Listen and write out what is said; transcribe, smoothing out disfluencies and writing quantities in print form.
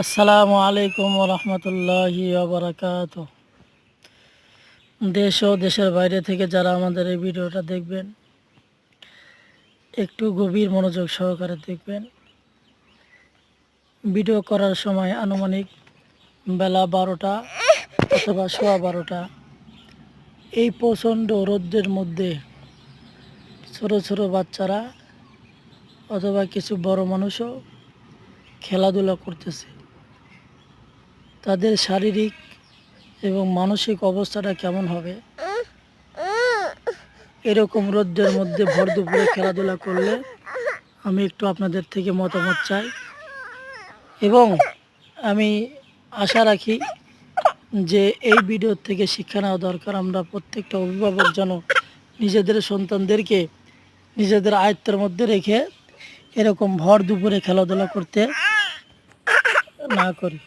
আসসালামু আলাইকুম রহমতুল্লাহি ওবরাকাত। দেশ ও দেশের বাইরে থেকে যারা আমাদের এই ভিডিওটা দেখবেন, একটু গভীর মনোযোগ সহকারে দেখবেন। ভিডিও করার সময় আনুমানিক বেলা 12টা অথবা সোয়া 12টা। এই প্রচণ্ড রৌদ্রের মধ্যে ছোট ছোট বাচ্চারা অথবা কিছু বড় মানুষও খেলাধুলা করতেছে। তাদের শারীরিক এবং মানসিক অবস্থাটা কেমন হবে এরকম রৌদ্রের মধ্যে ভর দুপুরে খেলাধুলা করলে, আমি একটু আপনাদের থেকে মতামত চাই। এবং আমি আশা রাখি যে এই ভিডিও থেকে শিক্ষা নেওয়া দরকার। আমরা প্রত্যেকটা অভিভাবক যেন নিজেদের সন্তানদেরকে নিজেদের আয়ত্তের মধ্যে রেখে এরকম ভর দুপুরে খেলাধুলা করতে না করি।